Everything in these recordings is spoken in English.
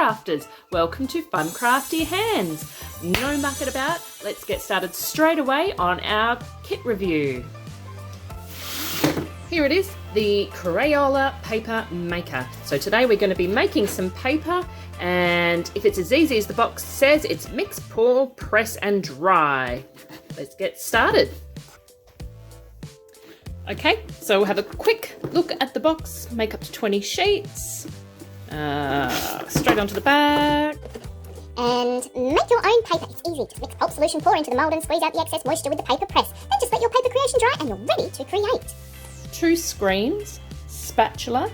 crafters. Welcome to Fun Crafty Hands. No mucking about, let's get started straight away on our kit review. Here it is, the Crayola Paper Maker. So today we're going to be making some paper, and if it's as easy as the box says, it's mix, pour, press and dry. Let's get started. Okay, so we'll have a quick look at the box. Make up to 20 sheets. Straight onto the back. And make your own paper. It's easy. Just mix pulp solution, pour into the mould and squeeze out the excess moisture with the paper press. Then just let your paper creation dry and you're ready to create. 2 screens, spatula,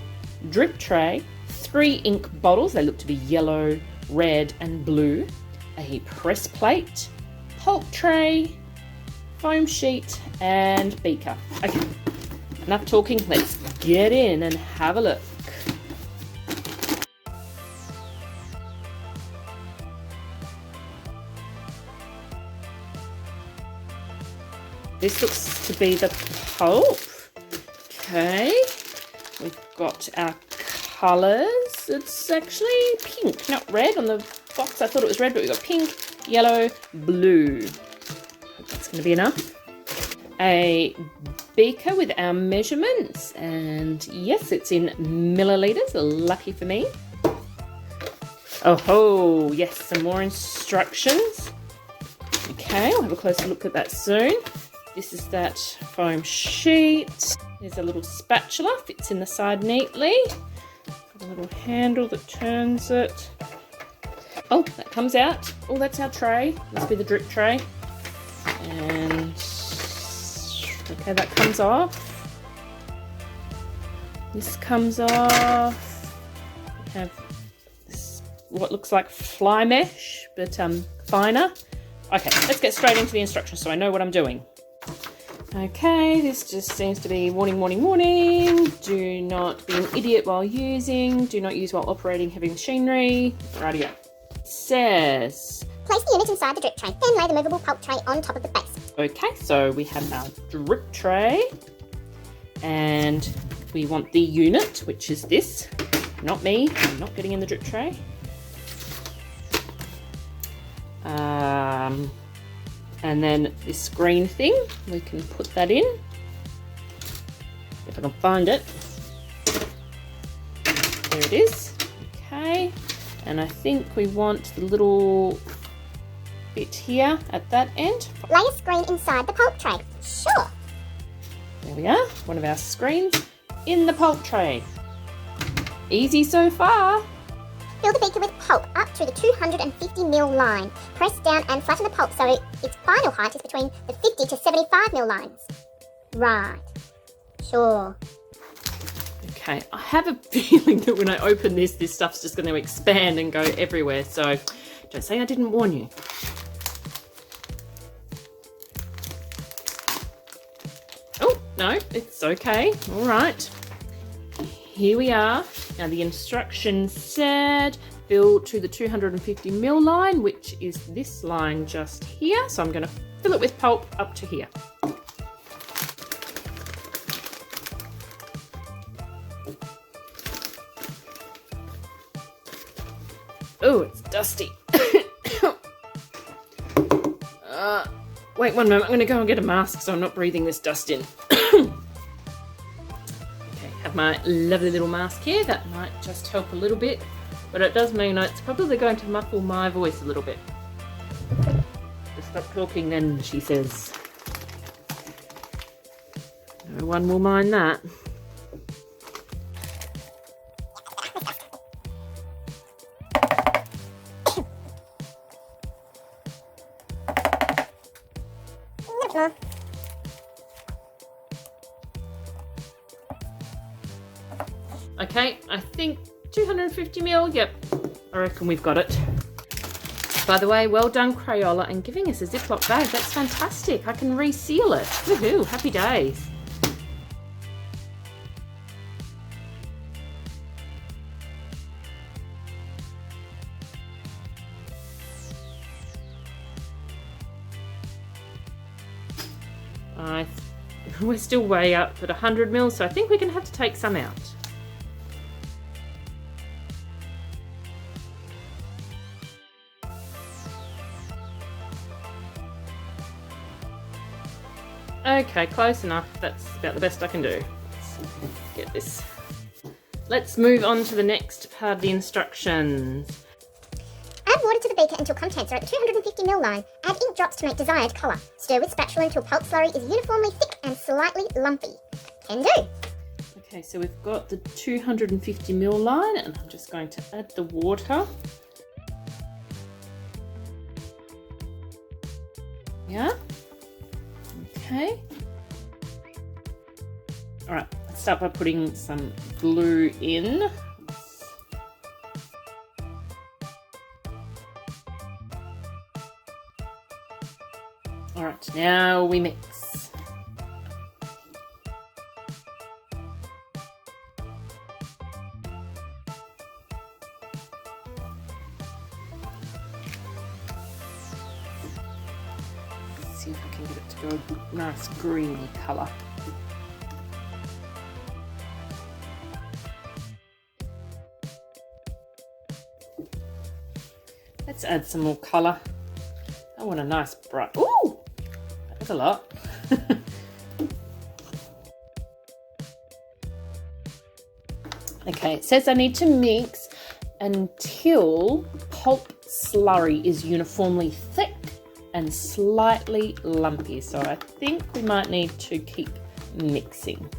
drip tray, 3 ink bottles. They look to be yellow, red and blue. A press plate, pulp tray, foam sheet and beaker. Okay, enough talking, let's get in and have a look. This looks to be the pulp. Okay, we've got our colours. It's actually pink, not red. On the box I thought it was red, but we've got pink, yellow, blue. That's going to be enough. A beaker with our measurements, and yes, it's in milliliters, lucky for me. Oh yes, some more instructions. Okay, we'll have a closer look at that soon. This is that foam sheet. There's a little spatula, fits in the side neatly. Got a little handle that turns it. Oh, that comes out. Oh, that's our tray. Must be the drip tray. And okay, that comes off. This comes off. We have this, what looks like fly mesh, but finer. Okay, let's get straight into the instructions so I know what I'm doing. Okay, this just seems to be warning, warning, warning. Do not be an idiot while using. Do not use while operating heavy machinery. Rightio. It says, place the unit inside the drip tray, then lay the movable pulp tray on top of the base. Okay, so we have our drip tray and we want the unit, which is this. Not me, I'm not getting in the drip tray. And then this green thing, we can put that in. If I can find it. There it is. Okay, and I think we want the little bit here at that end. Lay a screen inside the pulp tray. Sure. There we are, one of our screens in the pulp tray. Easy so far. Fill the beaker with pulp up to the 250ml line. Press down and flatten the pulp so its final height is between the 50 to 75ml lines. Right. Sure. Okay, I have a feeling that when I open this stuff's just going to expand and go everywhere, so don't say I didn't warn you. Oh, no, it's okay. All right. Here we are. Now the instructions said fill to the 250ml line, which is this line just here. So I'm going to fill it with pulp up to here. Oh, it's dusty. Wait 1 moment, I'm going to go and get a mask so I'm not breathing this dust in. Have my lovely little mask here. That might just help a little bit, but it does mean it's probably going to muffle my voice a little bit. Just stop talking then, she says. No one will mind that. Okay, I think 250ml, yep, I reckon we've got it. By the way, well done Crayola and giving us a Ziploc bag, that's fantastic. I can reseal it. Woohoo, happy days. We're still way up at 100ml, so I think we're going to have to take some out. Okay, close enough. That's about the best I can do. Let's get this. Let's move on to the next part of the instructions. Add water to the beaker until contents are at the 250 ml line. Add ink drops to make desired colour. Stir with spatula until pulp slurry is uniformly thick and slightly lumpy. Can do. Okay, so we've got the 250 ml line, and I'm just going to add the water. Yeah. Okay. All right, let's start by putting some glue in. All right, now we mix. See if I can get it to go a nice greeny colour. Let's add some more colour. I want a nice bright. Ooh, that was a lot. Okay, it says I need to mix until pulp slurry is uniformly thick and slightly lumpy. So I think we might need to keep mixing.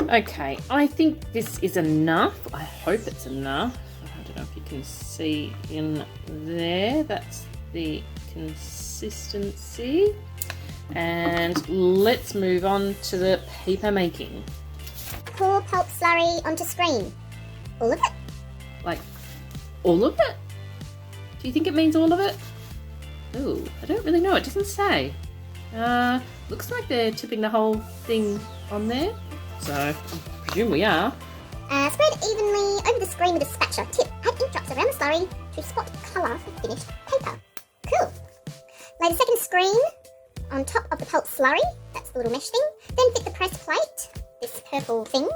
Okay, I think this is enough. I hope it's enough. I don't know if you can see in there. That's the consistency. And let's move on to the paper making. Pour pulp slurry onto screen. All of it? Like, all of it? Do you think it means all of it? Ooh, I don't really know. It doesn't say. Looks like they're tipping the whole thing on there. So, I presume we are. Spread evenly over the screen with a spatula. Tip, add ink drops around the slurry to spot colour for finished paper. Cool. Lay the second screen on top of the pulp slurry. That's the little mesh thing. Then fit the press plate, this purple thing,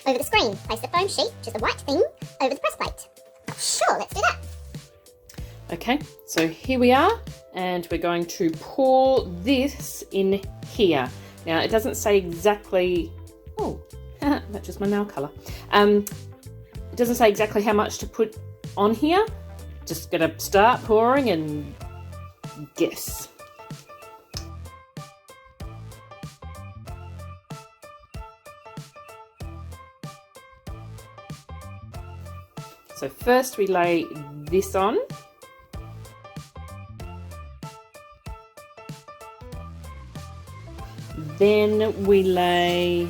over the screen. Place the foam sheet, which is the white thing, over the press plate. Sure, let's do that. Okay, so here we are, and we're going to pour this in here. Now, it doesn't say exactly, oh, matches my nail colour. It doesn't say exactly how much to put on here. Just gonna start pouring and guess. So first we lay this on. Then we lay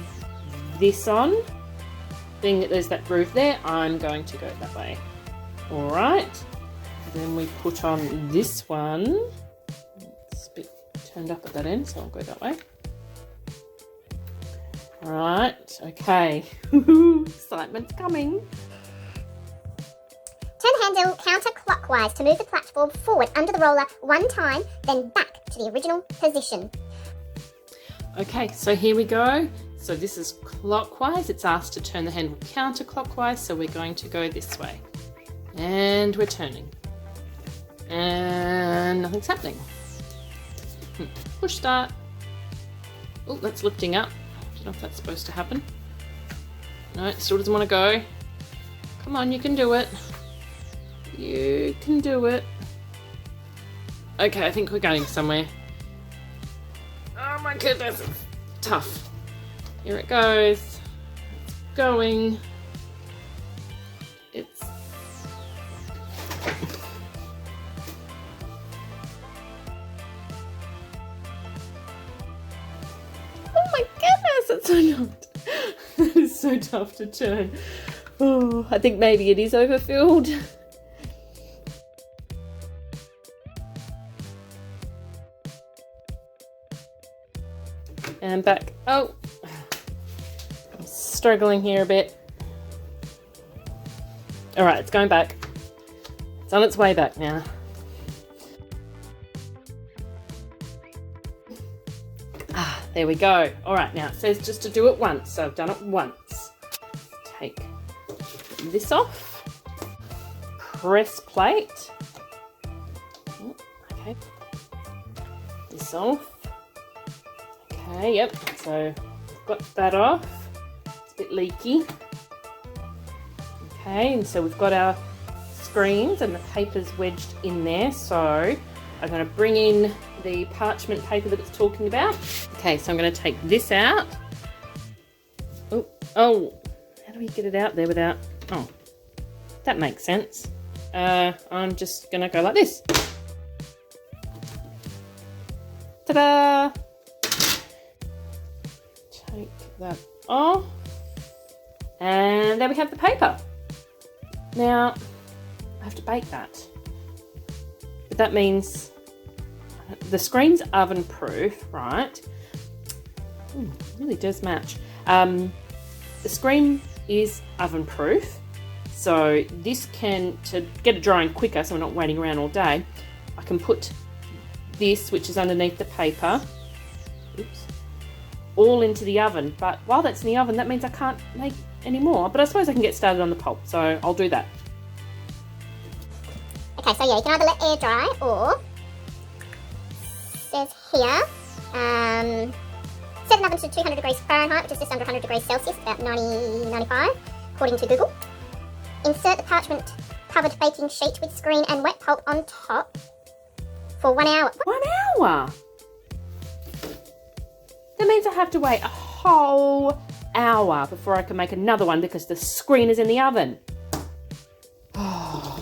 this on. Being that there's that groove there, I'm going to go that way. All right. Then we put on this one. It's a bit turned up at that end, so I'll go that way. All right. Okay. Excitement's coming. Turn the handle counterclockwise to move the platform forward under the roller one time, then back to the original position. Okay, so here we go. So this is clockwise. It's asked to turn the handle counterclockwise, so we're going to go this way. And we're turning. And nothing's happening. Push start. Oh, that's lifting up. I don't know if that's supposed to happen. No, it still doesn't want to go. Come on, you can do it. You can do it. Okay, I think we're going somewhere. Oh my goodness, it's tough. Here it goes. It's going. It's... Oh my goodness, it's so tough. That is so tough to turn. Oh, I think maybe it is overfilled. And back. Oh, I'm struggling here a bit. All right, it's going back. It's on its way back now. Ah, there we go. All right, now it says just to do it once, so I've done it once. Take this off. Press plate. Oh, okay. This off. Okay, yep, so got that off. It's a bit leaky. Okay, and so we've got our screens and the paper's wedged in there. So I'm going to bring in the parchment paper that it's talking about. Okay, so I'm going to take this out. Oh, how do we get it out there without... Oh, that makes sense. I'm just going to go like this. Ta-da! Take that off. And there we have the paper. Now, I have to bake that. But that means the screen's oven proof, right? Ooh, really does match. The screen is oven proof. So this can, to get it drying quicker so we're not waiting around all day, I can put this, which is underneath the paper, oops, all into the oven. But while that's in the oven, that means I can't make any more. But I suppose I can get started on the pulp, so I'll do that. Okay, so yeah, you can either let air dry or, says here, set an oven to 200 degrees Fahrenheit, which is just under 100 degrees Celsius, about 95, according to Google. Insert the parchment covered baking sheet with screen and wet pulp on top for 1 hour. 1 hour? That means I have to wait a whole hour before I can make another one because the screen is in the oven. Oh,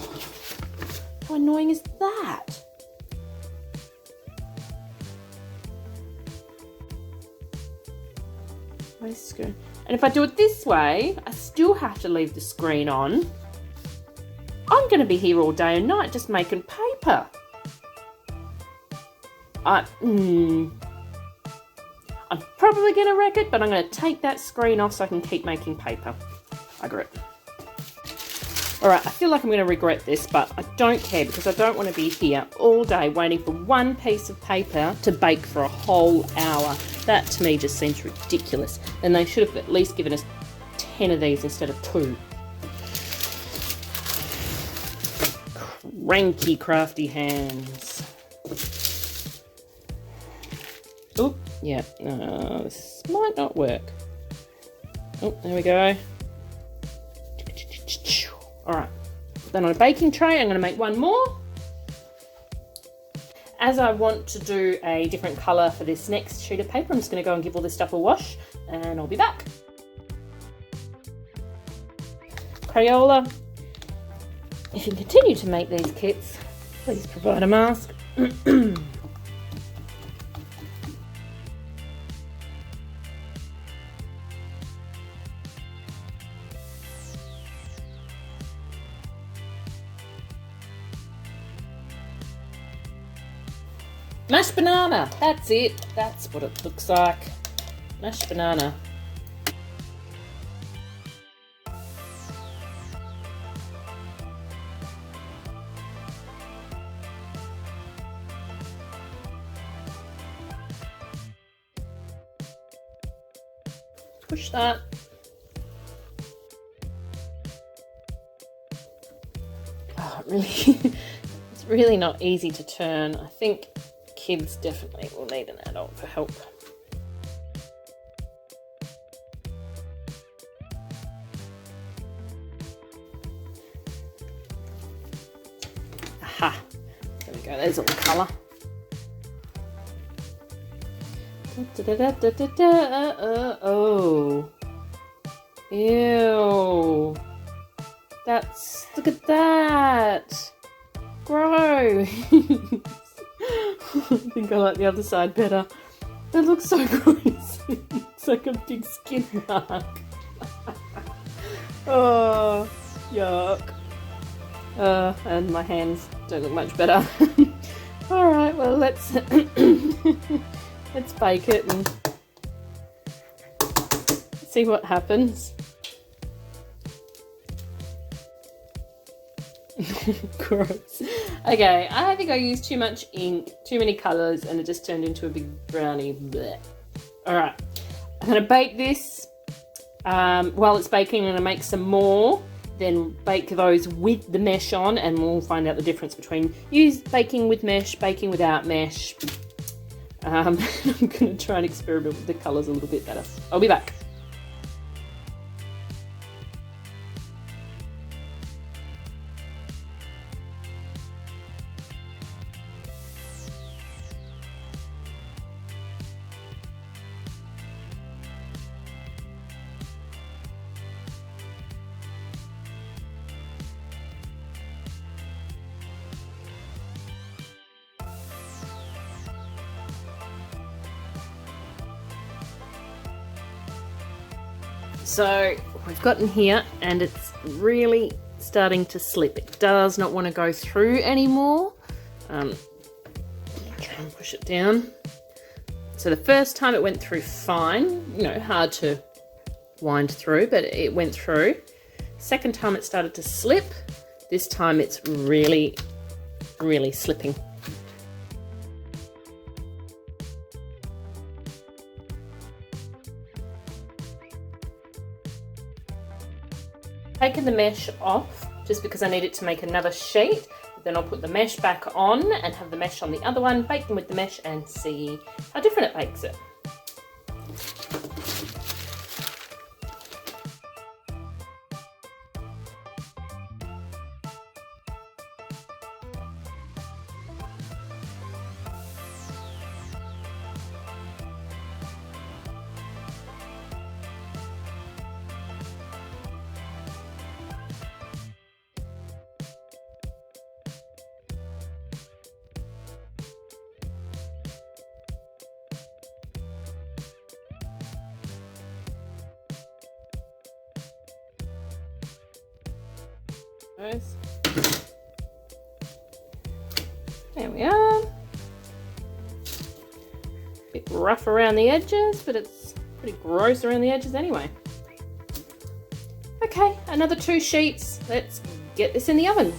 how annoying is that? My screen. And if I do it this way, I still have to leave the screen on. I'm going to be here all day and night just making paper. I'm probably going to wreck it, but I'm going to take that screen off so I can keep making paper. I agree. Alright, I feel like I'm going to regret this, but I don't care because I don't want to be here all day waiting for one piece of paper to bake for a whole hour. That to me just seems ridiculous. And they should have at least given us 10 of these instead of 2. Cranky, crafty hands. Oh, yeah, this might not work. Oh, there we go. Alright, then on a baking tray, I'm going to make one more. As I want to do a different colour for this next sheet of paper, I'm just going to go and give all this stuff a wash, and I'll be back. Crayola, if you continue to make these kits, please provide a mask. Mashed banana, that's it. That's what it looks like. Mashed banana. Push that. Oh, it's really not easy to turn. I think kids definitely will need an adult for help. Aha! There we go, there's all the colour. Oh. Ew. Look at that. Gross. I think I like the other side better. That looks so gross. It's like a big skin mark. Oh, yuck. And my hands don't look much better. Alright, well let's let's bake it and see what happens. Gross. Okay, I think I used too much ink, too many colours, and it just turned into a big brownie. Blech. Alright, I'm going to bake this. While it's baking, I'm going to make some more, then bake those with the mesh on, and we'll find out the difference between baking with mesh, baking without mesh. I'm going to try and experiment with the colours a little bit better. I'll be back. So we've gotten here and it's really starting to slip. It does not want to go through anymore. Try and push it down. So the first time it went through fine, you know, hard to wind through, but it went through. Second time it started to slip. This time it's really, really slipping. Taken the mesh off just because I need it to make another sheet. Then I'll put the mesh back on and have the mesh on the other one, bake them with the mesh and see how different it makes it. There we are. Bit rough around the edges, but it's pretty gross around the edges anyway. Okay, another 2 sheets. Let's get this in the oven.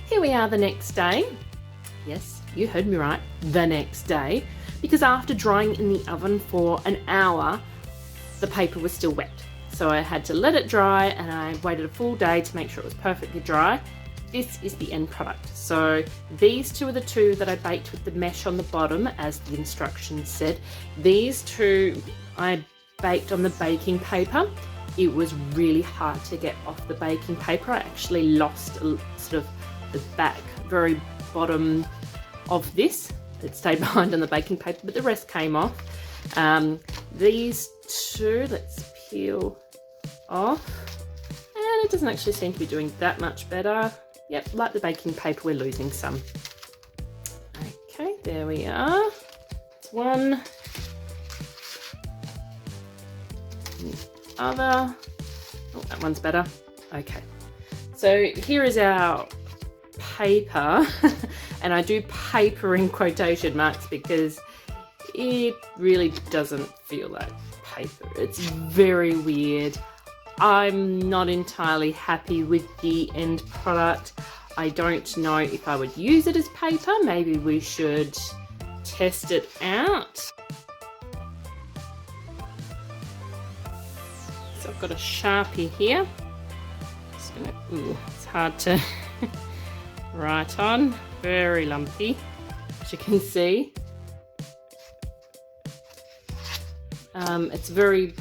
Here we are the next day. Yes, you heard me right, the next day. Because after drying in the oven for an hour, the paper was still wet. So I had to let it dry and I waited a full day to make sure it was perfectly dry. This is the end product. So these 2 are the 2 that I baked with the mesh on the bottom, as the instructions said. These 2 I baked on the baking paper. It was really hard to get off the baking paper. I actually lost sort of the back, very bottom of this. It stayed behind on the baking paper, but the rest came off. These 2, let's peel off, and it doesn't actually seem to be doing that much better. Yep, like the baking paper, we're losing some. Okay, there we are. That's one. And the other. Oh, that one's better. Okay, so here is our paper, and I do paper in quotation marks because it really doesn't feel like paper. It's very weird. I'm not entirely happy with the end product. I don't know if I would use it as paper. Maybe we should test it out. So I've got a Sharpie here. Just gonna, ooh, it's hard to write on. Very lumpy, as you can see. It's very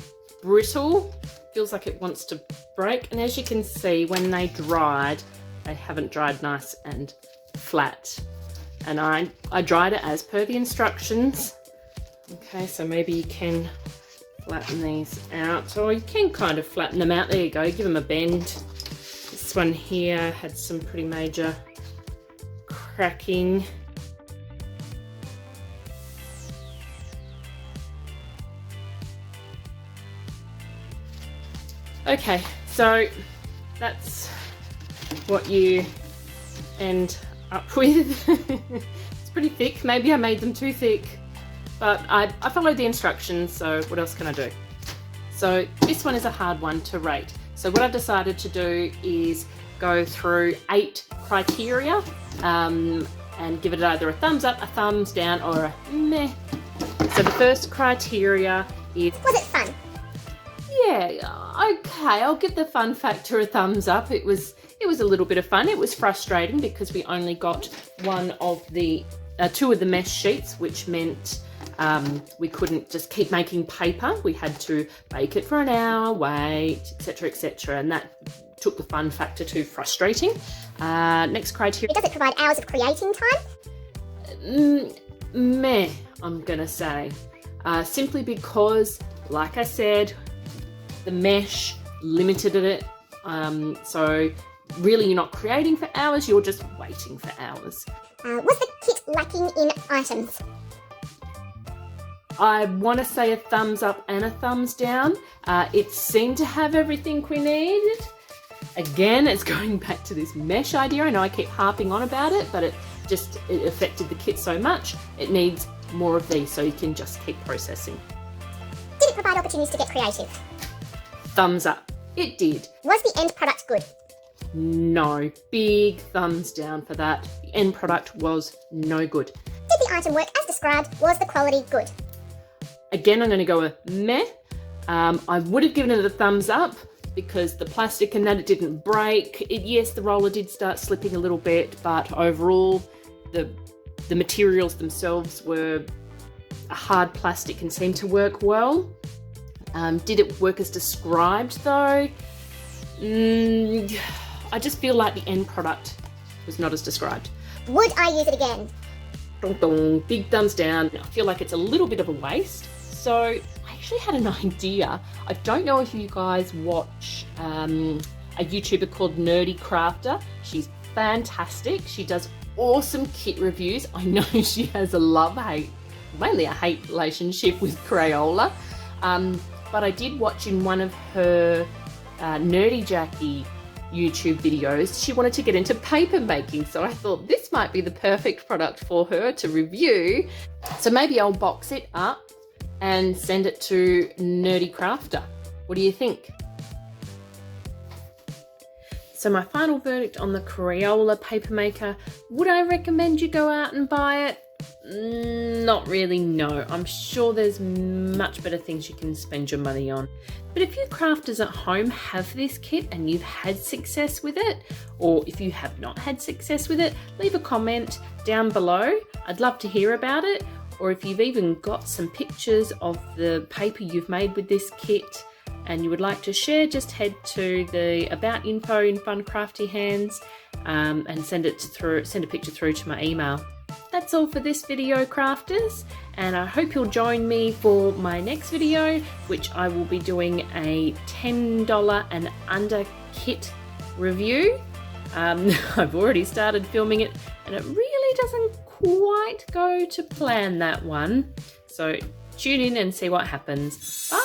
brittle. Feels like it wants to break, and as you can see, when they dried, they haven't dried nice and flat. And I dried it as per the instructions. Okay, so maybe you can flatten these out, or you can kind of flatten them out. There you go, give them a bend. This one here had some pretty major cracking. Okay, so that's what you end up with. It's pretty thick. Maybe I made them too thick, but I followed the instructions, so what else can I do? So this one is a hard one to rate. So what I've decided to do is go through 8 criteria and give it either a thumbs up, a thumbs down, or a meh. So the first criteria is... Was it fun? Yeah, okay, I'll give the fun factor a thumbs up. It was a little bit of fun. It was frustrating because we only got one of the two of the mesh sheets, which meant we couldn't just keep making paper. We had to bake it for an hour, wait, etc., and that took the fun factor to frustrating. Next criteria. Does it provide hours of creating time? Meh, I'm gonna say. Simply because, like I said, the mesh limited it. So really you're not creating for hours, you're just waiting for hours. Was the kit lacking in items? I want to say a thumbs up and a thumbs down. It seemed to have everything we needed. Again, it's going back to this mesh idea. I know I keep harping on about it, but it affected the kit so much. It needs more of these so you can just keep processing. Did it provide opportunities to get creative? Thumbs up. It did. Was the end product good? No. Big thumbs down for that. The end product was no good. Did the item work as described? Was the quality good? Again, I'm going to go a meh. I would have given it a thumbs up because the plastic and that, it didn't break. Yes, the roller did start slipping a little bit, but overall the materials themselves were a hard plastic and seemed to work well. Did it work as described though? I just feel like the end product was not as described. Would I use it again? Dong dong, big thumbs down. I feel like it's a little bit of a waste. So I actually had an idea. I don't know if you guys watch a YouTuber called Nerdy Crafter. She's fantastic. She does awesome kit reviews. I know she has a love-hate, mainly a hate relationship with Crayola. But I did watch in one of her Nerdy Jackie YouTube videos, she wanted to get into paper making. So I thought this might be the perfect product for her to review. So maybe I'll box it up and send it to Nerdy Crafter. What do you think? So my final verdict on the Crayola Paper Maker, would I recommend you go out and buy it? Not really, no. I'm sure there's much better things you can spend your money on. But if you crafters at home have this kit and you've had success with it, or if you have not had success with it, leave a comment down below. I'd love to hear about it. Or if you've even got some pictures of the paper you've made with this kit and you would like to share, just head to the About info in Fun Crafty Hands and send a picture through to my email. That's all for this video, crafters, and I hope you'll join me for my next video, which I will be doing a $10 and under kit review. I've already started filming it and it really doesn't quite go to plan, that one. So tune in and see what happens. Bye!